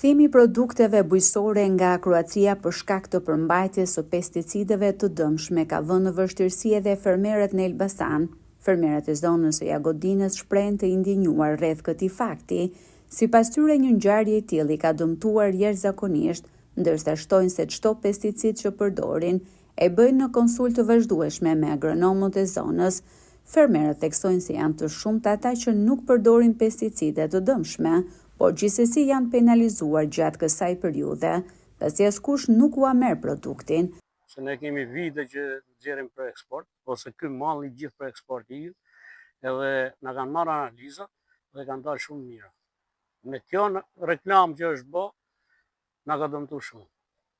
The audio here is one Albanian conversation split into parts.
Kthimi i produkteve bujqësore nga Kroacia për shkak të përmbajtjes së pesticideve të dëmshme ka vënë në vështirësi edhe fermerët në Elbasan. Fermerët e zonës së Jagodinës shprehen të indinjuar rreth këtij fakti. Sipas tyre, një ngjarje e tillë i ka dëmtuar jashtëzakonisht, ndërsa shtojnë se çdo pesticid që përdorin e bëjnë në konsultë të vazhdueshme me agronomët e zonës. Fermerët theksojnë se janë të shumtë ata që nuk përdorin pesticide të dëmshme, por gjithsesi janë penalizuar gjatë kësaj periudhe, pasi askush nuk ua merr produktin. Se ne kemi vite që nxjerrim për eksport, ose ky mall i gjithë për eksport i edhe na kanë marrë analiza dhe kanë dalë shumë mirë. Me kjo reklam që është bë, na ka dëmtuar shumë.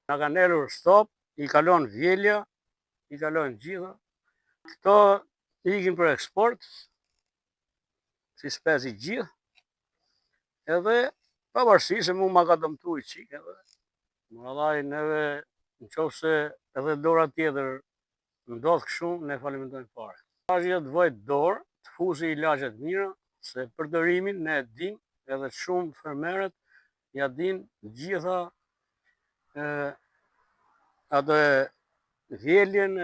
Na kanë erur stop, i kalon vjelja, i kalon gjitha. Këto ikin për eksport, si speci gjithë, edhe pavarësisht se mu ma ka dëmtuar i qik edhe. Më dhaj neve, në qofë se edhe dora tjetër ndodhë kështu, ne falimentojmë fare. Pasha të vojt dorë, të fusi ilaqet mira, se përdorimin ne e dim, edhe shumë fermerët ja din gjitha atë vjeljen,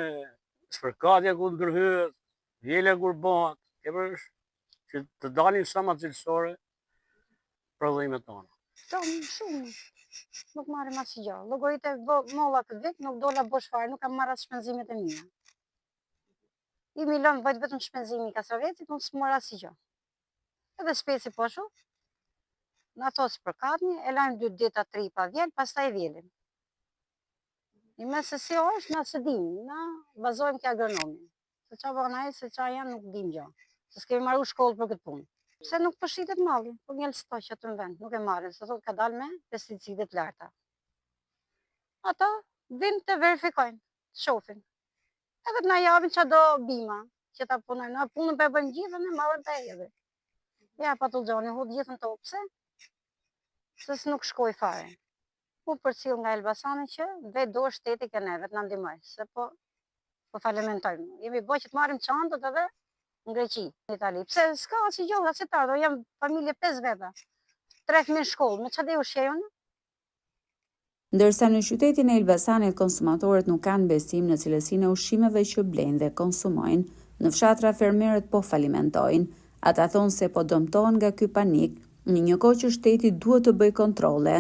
spërkatja ku ndërhyet, vjelja kur bëhat, që të dalin sa ma cilësore prodhimet tona. Shumë, nuk marrim asgjë gjë. Llogaritë molla këtë vit nuk dola bosh fare, nuk kam marrë as shpenzimet e mia. I milon vojt vetëm shpenzimi i kasavetit, unë s'mora asgjë gjë. Edhe speci po ashtu. Në ato spërkatni, e lajmë 2 ditë 3 pa vjel, pastaj e vjelim. I me se si është, na se dim, na bazojmë ke agronomin. Se qa bën ai, se qa janë nuk dim gjë. Se s'kemi marru shkollë për këtë punë. Pse nuk përshitet malli, po njëllë stoq atë në vend, nuk e marrin, se thotë ka dalë me pesticidet larta. Ata vinë të verifikojnë, të shofin. Edhe të na japin çdo bima, që ta punojnë, na punën për e bëjmë gjithë, ne marrën të edhe. Ja, pa të gjoni, hu gjithën të opse, se s'nuk shkoj fare. U përcil nga Elbasani që vetë do shteti ke neve të na ndihmoj, se po falementojmë. Jemi bëj që të marrim çantët edhe në Greqi, në Itali. Pse s'ka asgjë gjë, se tardho, jam familje 5 veta. 3 fëmijë në shkollë, me çfarë ushqejun? Ndërsa në qytetin e Elbasanit konsumatorët nuk kanë besim në cilësinë e ushqimeve që blejnë dhe konsumojnë, në fshatra fermerët po falimentojnë. Ata thonë se po dëmtohen nga ky panik, në një kohë që shteti duhet të bëjë kontrolle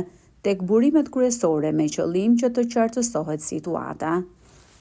tek burimet kryesore me qëllim që të qartësohet situata.